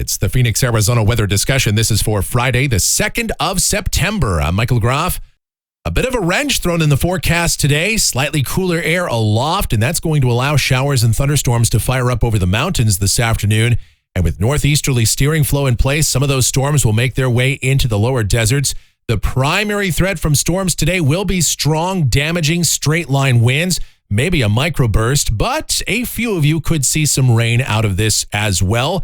It's the Phoenix, Arizona weather discussion. This is for Friday, the 2nd of September. I'm Michael Groff. A bit of a wrench thrown in the forecast today. Slightly cooler air aloft, and that's going to allow showers and thunderstorms to fire up over the mountains this afternoon. And with northeasterly steering flow in place, some of those storms will make their way into the lower deserts. The primary threat from storms today will be strong, damaging straight-line winds. Maybe a microburst, but a few of you could see some rain out of this as well.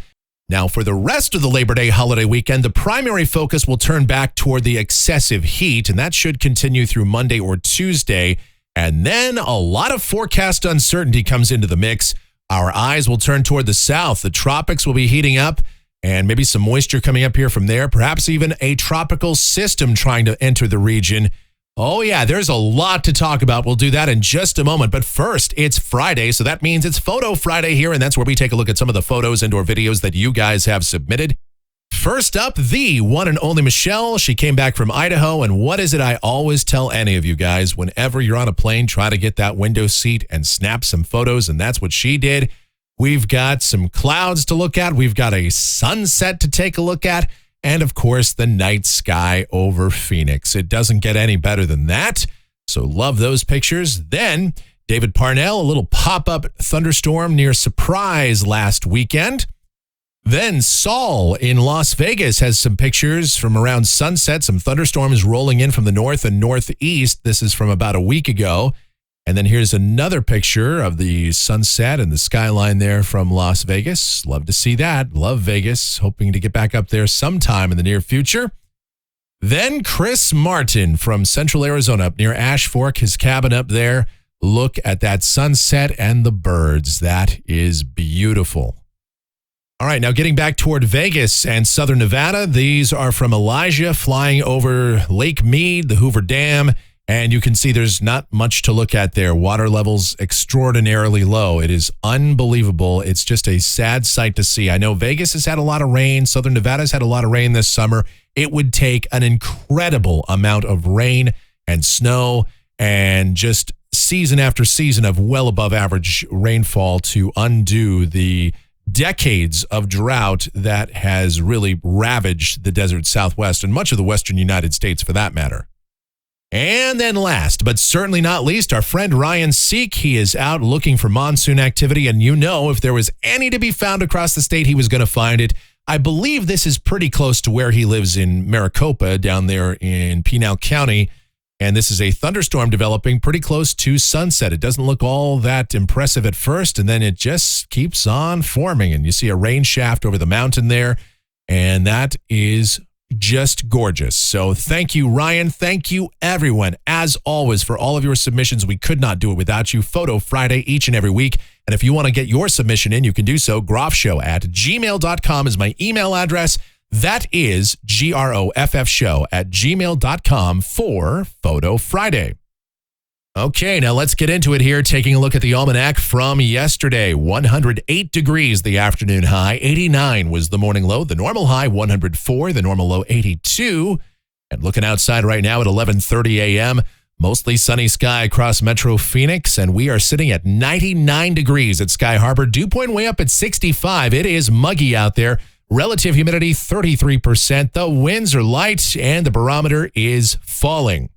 Now, for the rest of the Labor Day holiday weekend, the primary focus will turn back toward the excessive heat, and that should continue through Monday or Tuesday. And then a lot of forecast uncertainty comes into the mix. Our eyes will turn toward the south. The tropics will be heating up, and maybe some moisture coming up here from there, perhaps even a tropical system trying to enter the region. Oh, yeah, there's a lot to talk about. We'll do that in just a moment. But first, it's Friday, so that means it's Photo Friday here, and that's where we take a look at some of the photos and or videos that you guys have submitted. First up, the one and only Michelle. She came back from Idaho, and what is it I always tell any of you guys? Whenever you're on a plane, try to get that window seat and snap some photos, and that's what she did. We've got some clouds to look at. We've got a sunset to take a look at. And, of course, the night sky over Phoenix. It doesn't get any better than that. So love those pictures. Then, David Parnell, a little pop-up thunderstorm near Surprise last weekend. Then Saul in Las Vegas has some pictures from around sunset. Some thunderstorms rolling in from the north and northeast. This is from about a week ago. And then here's another picture of the sunset and the skyline there from Las Vegas. Love to see that. Love Vegas. Hoping to get back up there sometime in the near future. Then Chris Martin from Central Arizona up near Ash Fork, his cabin up there. Look at that sunset and the birds. That is beautiful. All right, now getting back toward Vegas and southern Nevada. These are from Elijah flying over Lake Mead, the Hoover Dam. And you can see there's not much to look at there. Water levels extraordinarily low. It is unbelievable. It's just a sad sight to see. I know Vegas has had a lot of rain. Southern Nevada's had a lot of rain this summer. It would take an incredible amount of rain and snow and just season after season of well above average rainfall to undo the decades of drought that has really ravaged the desert Southwest and much of the western United States for that matter. And then last, but certainly not least, our friend Ryan Seek. He is out looking for monsoon activity, and you know if there was any to be found across the state, he was going to find it. I believe this is pretty close to where he lives in Maricopa, down there in Pinal County, and this is a thunderstorm developing pretty close to sunset. It doesn't look all that impressive at first, and then it just keeps on forming, and you see a rain shaft over the mountain there, and that is just gorgeous. So thank you, Ryan. Thank you, everyone, as always, for all of your submissions. We could not do it without you. Photo Friday each and every week. And if you want to get your submission in, you can do so. groffshow@gmail.com is my email address. That is groffshow@gmail.com for Photo Friday. Okay, now let's get into it here. Taking a look at the almanac from yesterday. 108 degrees, the afternoon high. 89 was the morning low. The normal high, 104. The normal low, 82. And looking outside right now at 11:30 a.m., mostly sunny sky across Metro Phoenix, and we are sitting at 99 degrees at Sky Harbor. Dew point way up at 65. It is muggy out there. Relative humidity, 33%. The winds are light, and the barometer is falling.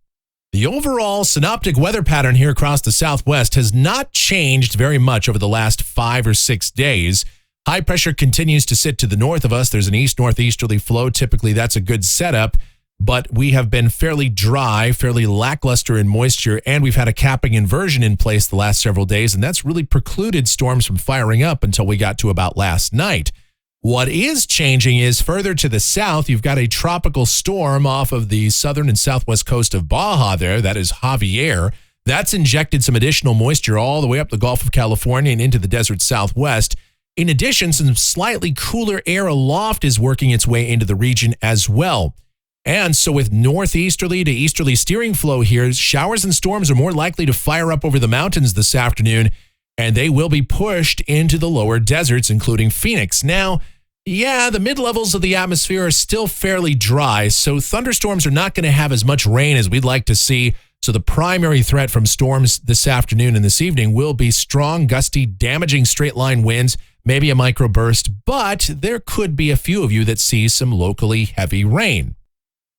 The overall synoptic weather pattern here across the Southwest has not changed very much over the last 5 or 6 days. High pressure continues to sit to the north of us. There's an east-northeasterly flow. Typically, that's a good setup, but we have been fairly dry, fairly lackluster in moisture, and we've had a capping inversion in place the last several days, and that's really precluded storms from firing up until we got to about last night. What is changing is further to the south, you've got a tropical storm off of the southern and southwest coast of Baja there. That is Javier. That's injected some additional moisture all the way up the Gulf of California and into the desert Southwest. In addition, some slightly cooler air aloft is working its way into the region as well. And so with northeasterly to easterly steering flow here, showers and storms are more likely to fire up over the mountains this afternoon, and they will be pushed into the lower deserts, including Phoenix. Now, yeah, the mid-levels of the atmosphere are still fairly dry, so thunderstorms are not going to have as much rain as we'd like to see. So the primary threat from storms this afternoon and this evening will be strong, gusty, damaging straight-line winds, maybe a microburst, but there could be a few of you that see some locally heavy rain.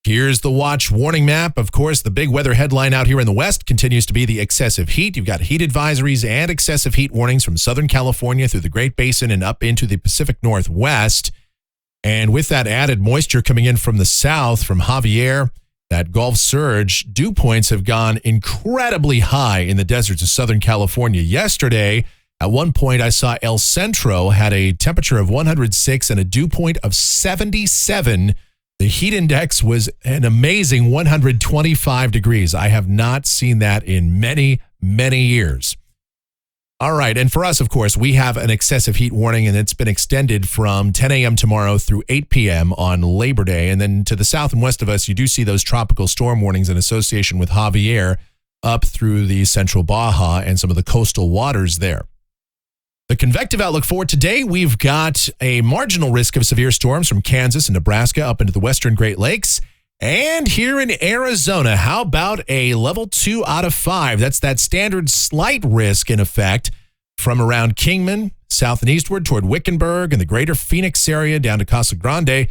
Here's the watch warning map. Of course, the big weather headline out here in the West continues to be the excessive heat. You've got heat advisories and excessive heat warnings from Southern California through the Great Basin and up into the Pacific Northwest. And with that added moisture coming in from the south, from Javier, that Gulf surge, dew points have gone incredibly high in the deserts of Southern California. Yesterday, at one point, I saw El Centro had a temperature of 106 and a dew point of 77. The heat index was an amazing 125 degrees. I have not seen that in many, many years. All right, and for us, of course, we have an excessive heat warning, and it's been extended from 10 a.m. tomorrow through 8 p.m. on Labor Day. And then to the south and west of us, you do see those tropical storm warnings in association with Javier up through the central Baja and some of the coastal waters there. The convective outlook for today, we've got a marginal risk of severe storms from Kansas and Nebraska up into the western Great Lakes. And here in Arizona, how about a level 2 out of 5? That's that standard slight risk in effect from around Kingman, south and eastward toward Wickenburg and the greater Phoenix area down to Casa Grande.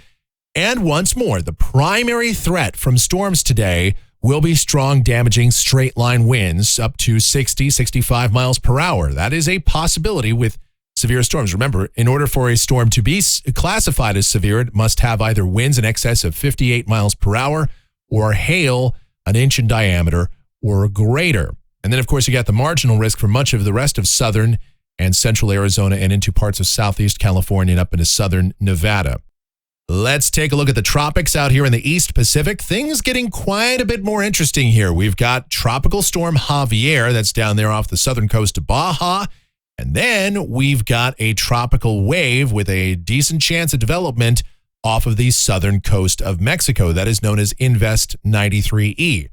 And once more, the primary threat from storms today will be strong, damaging straight-line winds up to 60, 65 miles per hour. That is a possibility with severe storms. Remember, in order for a storm to be classified as severe, it must have either winds in excess of 58 miles per hour or hail an inch in diameter or greater. And then, of course, you got the marginal risk for much of the rest of southern and central Arizona and into parts of southeast California and up into southern Nevada. Let's take a look at the tropics out here in the East Pacific. Things getting quite a bit more interesting here. We've got Tropical Storm Javier that's down there off the southern coast of Baja. And then we've got a tropical wave with a decent chance of development off of the southern coast of Mexico. That is known as Invest 93E.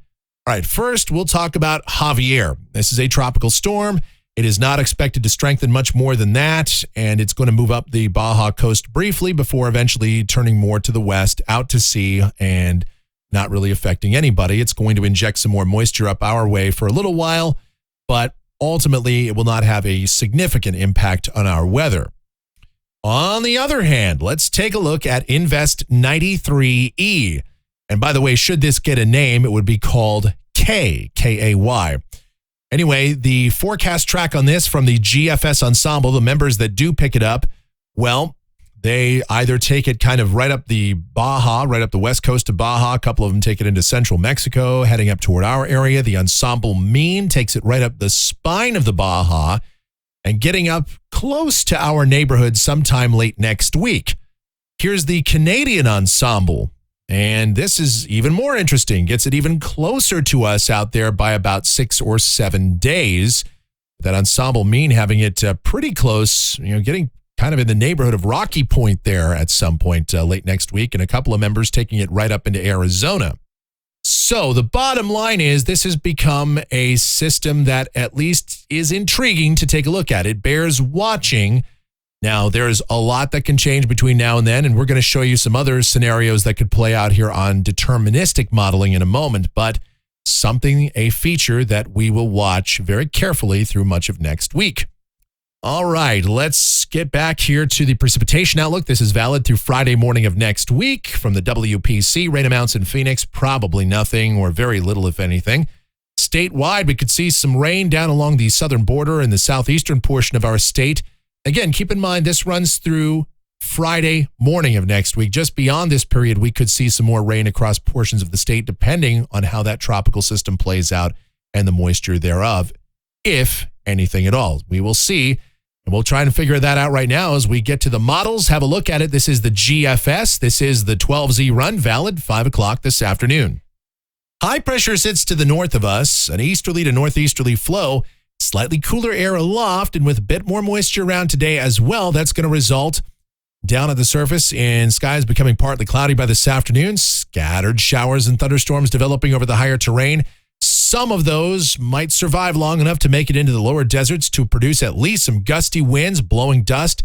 All right, first we'll talk about Javier. This is a tropical storm. It is not expected to strengthen much more than that, and it's going to move up the Baja coast briefly before eventually turning more to the west, out to sea, and not really affecting anybody. It's going to inject some more moisture up our way for a little while, but ultimately it will not have a significant impact on our weather. On the other hand, let's take a look at Invest 93E. And by the way, should this get a name, it would be called K-A-Y. Anyway, the forecast track on this from the GFS ensemble, the members that do pick it up, well, they either take it kind of right up the Baja, right up the west coast of Baja. A couple of them take it into central Mexico, heading up toward our area. The ensemble mean takes it right up the spine of the Baja and getting up close to our neighborhood sometime late next week. Here's the Canadian ensemble. And this is even more interesting. Gets it even closer to us out there by about 6 or 7 days. That ensemble mean having it pretty close, getting kind of in the neighborhood of Rocky Point there at some point late next week, and a couple of members taking it right up into Arizona. So the bottom line is this has become a system that at least is intriguing to take a look at. It bears watching. Now, there's a lot that can change between now and then, and we're going to show you some other scenarios that could play out here on deterministic modeling in a moment, but a feature that we will watch very carefully through much of next week. All right, let's get back here to the precipitation outlook. This is valid through Friday morning of next week from the WPC. Rain amounts in Phoenix, probably nothing or very little, if anything. Statewide, we could see some rain down along the southern border and the southeastern portion of our state. Again, keep in mind, this runs through Friday morning of next week. Just beyond this period, we could see some more rain across portions of the state, depending on how that tropical system plays out and the moisture thereof, if anything at all. We will see, and we'll try and figure that out right now as we get to the models. Have a look at it. This is the GFS. This is the 12Z run, valid 5 o'clock this afternoon. High pressure sits to the north of us, an easterly to northeasterly flow. Slightly cooler air aloft, and with a bit more moisture around today as well, that's going to result down at the surface in skies becoming partly cloudy by this afternoon. Scattered showers and thunderstorms developing over the higher terrain. Some of those might survive long enough to make it into the lower deserts to produce at least some gusty winds, blowing dust.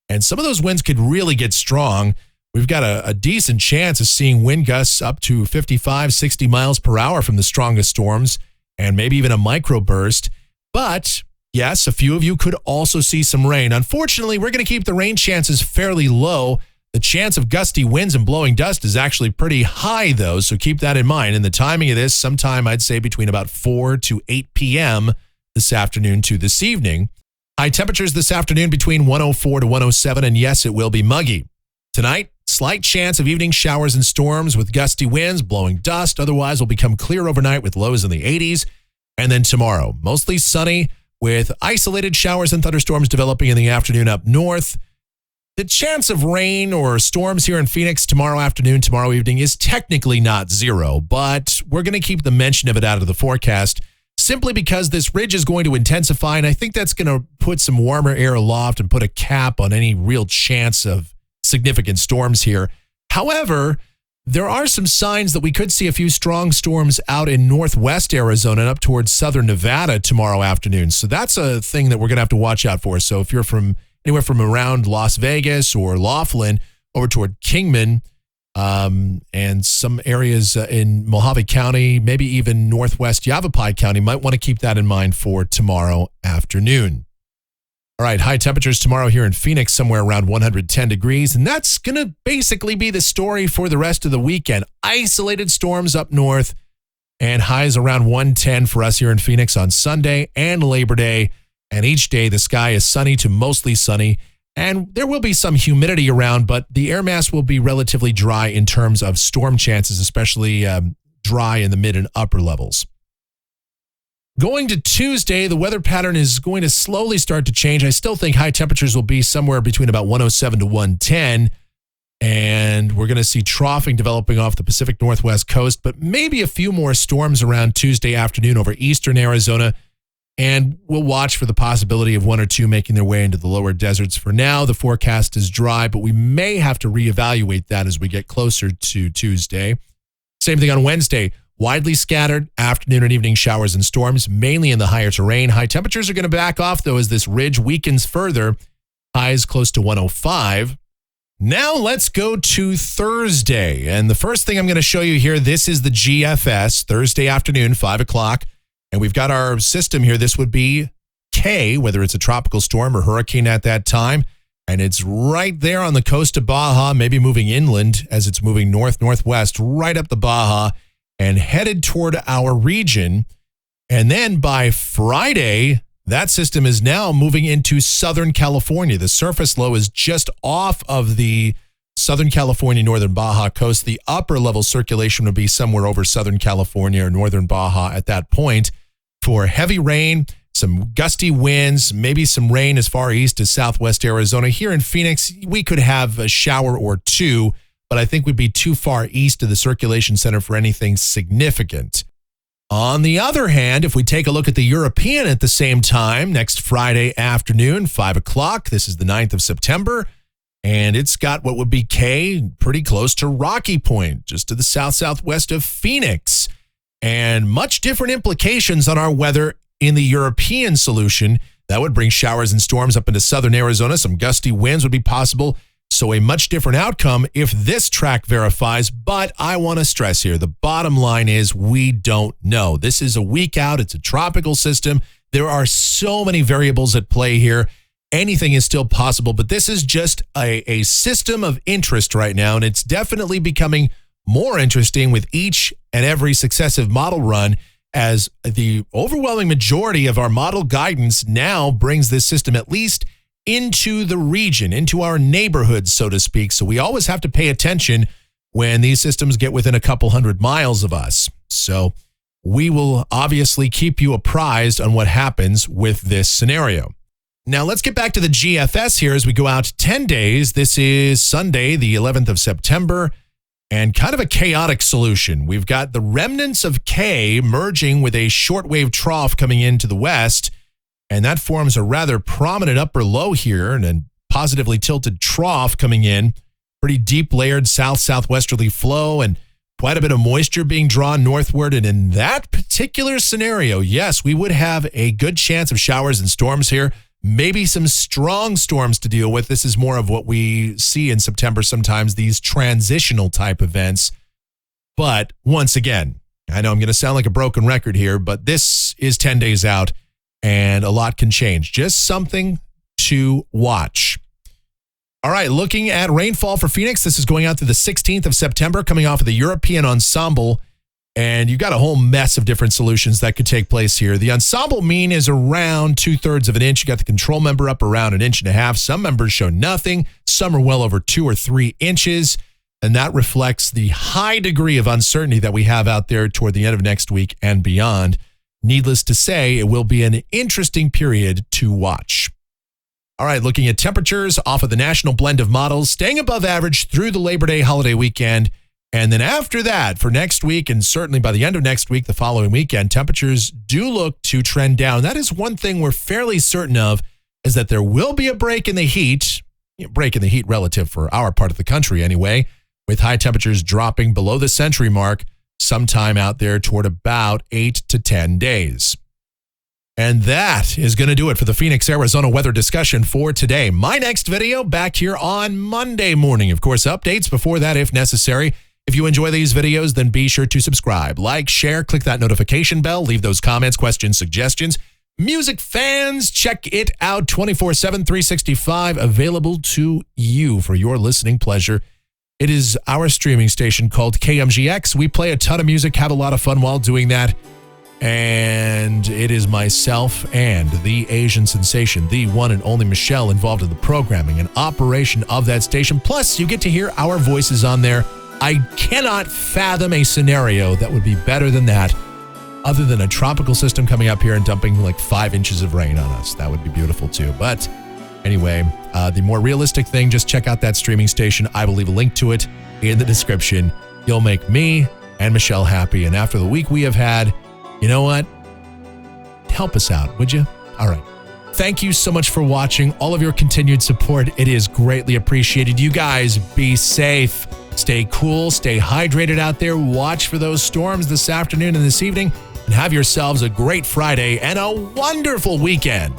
And some of those winds could really get strong. We've got a decent chance of seeing wind gusts up to 55, 60 miles per hour from the strongest storms, and maybe even a microburst. But Yes, a few of you could also see some rain. Unfortunately, we're going to keep the rain chances fairly low. The chance of gusty winds and blowing dust is actually pretty high, though, so keep that in mind. And the timing of this, sometime I'd say between about 4 to 8 p.m. this afternoon to this evening. High temperatures this afternoon between 104 to 107, and yes, it will be muggy. Tonight, slight chance of evening showers and storms with gusty winds, blowing dust. Otherwise, will become clear overnight with lows in the 80s. And then tomorrow, mostly sunny with isolated showers and thunderstorms developing in the afternoon up north. The chance of rain or storms here in Phoenix tomorrow afternoon, tomorrow evening is technically not zero, but we're going to keep the mention of it out of the forecast simply because this ridge is going to intensify, and I think that's going to put some warmer air aloft and put a cap on any real chance of significant storms here. However, there are some signs that we could see a few strong storms out in northwest Arizona and up towards southern Nevada tomorrow afternoon. So that's a thing that we're going to have to watch out for. So if you're from anywhere from around Las Vegas or Laughlin over toward Kingman and some areas in Mojave County, maybe even northwest Yavapai County, might want to keep that in mind for tomorrow afternoon. All right, high temperatures tomorrow here in Phoenix, somewhere around 110 degrees. And that's going to basically be the story for the rest of the weekend. Isolated storms up north and highs around 110 for us here in Phoenix on Sunday and Labor Day. And each day the sky is sunny to mostly sunny. And there will be some humidity around, but the air mass will be relatively dry in terms of storm chances, especially dry in the mid and upper levels. Going to Tuesday, the weather pattern is going to slowly start to change. I still think high temperatures will be somewhere between about 107 to 110. And we're going to see troughing developing off the Pacific Northwest coast, but maybe a few more storms around Tuesday afternoon over eastern Arizona. And we'll watch for the possibility of one or two making their way into the lower deserts. For now, the forecast is dry, but we may have to reevaluate that as we get closer to Tuesday. Same thing on Wednesday. Widely scattered afternoon and evening showers and storms, mainly in the higher terrain. High temperatures are going to back off, though, as this ridge weakens further. Highs close to 105. Now let's go to Thursday. And the first thing I'm going to show you here, this is the GFS, Thursday afternoon, 5 o'clock. And we've got our system here. This would be K, whether it's a tropical storm or hurricane at that time. And it's right there on the coast of Baja, maybe moving inland as it's moving north-northwest, right up the Baja and headed toward our region. And then by Friday, that system is now moving into Southern California. The surface low is just off of the Southern California, northern Baja coast. The upper level circulation would be somewhere over Southern California or northern Baja at that point for heavy rain, some gusty winds, maybe some rain as far east as southwest Arizona. Here in Phoenix, we could have a shower or two, but I think we'd be too far east of the circulation center for anything significant. On the other hand, if we take a look at the European at the same time, next Friday afternoon, 5 o'clock, this is the 9th of September, and it's got what would be K pretty close to Rocky Point, just to the south-southwest of Phoenix, and much different implications on our weather in the European solution. That would bring showers and storms up into southern Arizona. Some gusty winds would be possible. So a much different outcome if this track verifies, but I want to stress here, the bottom line is we don't know. This is a week out. It's a tropical system. There are so many variables at play here. Anything is still possible, but this is just a system of interest right now, and it's definitely becoming more interesting with each and every successive model run as the overwhelming majority of our model guidance now brings this system at least into the region, into our neighborhood, so to speak. So we always have to pay attention when these systems get within a couple hundred miles of us. So we will obviously keep you apprised on what happens with this scenario. Now let's get back to the GFS here as we go out 10 days. This is Sunday, the 11th of September, and kind of a chaotic solution. We've got the remnants of K merging with a shortwave trough coming into the west. And that forms a rather prominent upper low here and a positively tilted trough coming in. Pretty deep layered south-southwesterly flow and quite a bit of moisture being drawn northward. And in that particular scenario, yes, we would have a good chance of showers and storms here. Maybe some strong storms to deal with. This is more of what we see in September sometimes, these transitional type events. But once again, I know I'm going to sound like a broken record here, but this is 10 days out. and a lot can change. Just something to watch. All right, looking at rainfall for Phoenix. This is going out to the 16th of September, coming off of the European ensemble. And you've got a whole mess of different solutions that could take place here. The ensemble mean is around 2/3 of an inch. You got the control member up around 1.5 inches. Some members show nothing. Some are well over 2 or 3 inches. And that reflects the high degree of uncertainty that we have out there toward the end of next week and beyond. Needless to say, it will be an interesting period to watch. All right, looking at temperatures off of the national blend of models, staying above average through the Labor Day holiday weekend. And then after that, for next week, and certainly by the end of next week, the following weekend, temperatures do look to trend down. That is one thing we're fairly certain of, is that there will be a break in the heat, relative for our part of the country anyway, with high temperatures dropping below the century mark sometime out there toward about 8 to 10 days. And that is going to do it for the Phoenix, Arizona weather discussion for today. My next video back here on Monday morning. Of course, updates before that if necessary. If you enjoy these videos, then be sure to subscribe, like, share, click that notification bell, leave those comments, questions, suggestions. Music fans, check it out 24/7, 365, available to you for your listening pleasure. It is our streaming station called KMGX. We play a ton of music, have a lot of fun while doing that. And it is myself and the Asian sensation, the one and only Michelle, involved in the programming and operation of that station. Plus, you get to hear our voices on there. I cannot fathom a scenario that would be better than that, other than a tropical system coming up here and dumping like 5 inches of rain on us. That would be beautiful too. But anyway, the more realistic thing, just check out that streaming station. I will leave a link to it in the description. You'll make me and Michelle happy. And after the week we have had, you know what? Help us out, would you? All right. Thank you so much for watching. All of your continued support. It is greatly appreciated. You guys be safe. Stay cool. Stay hydrated out there. Watch for those storms this afternoon and this evening. And have yourselves a great Friday and a wonderful weekend.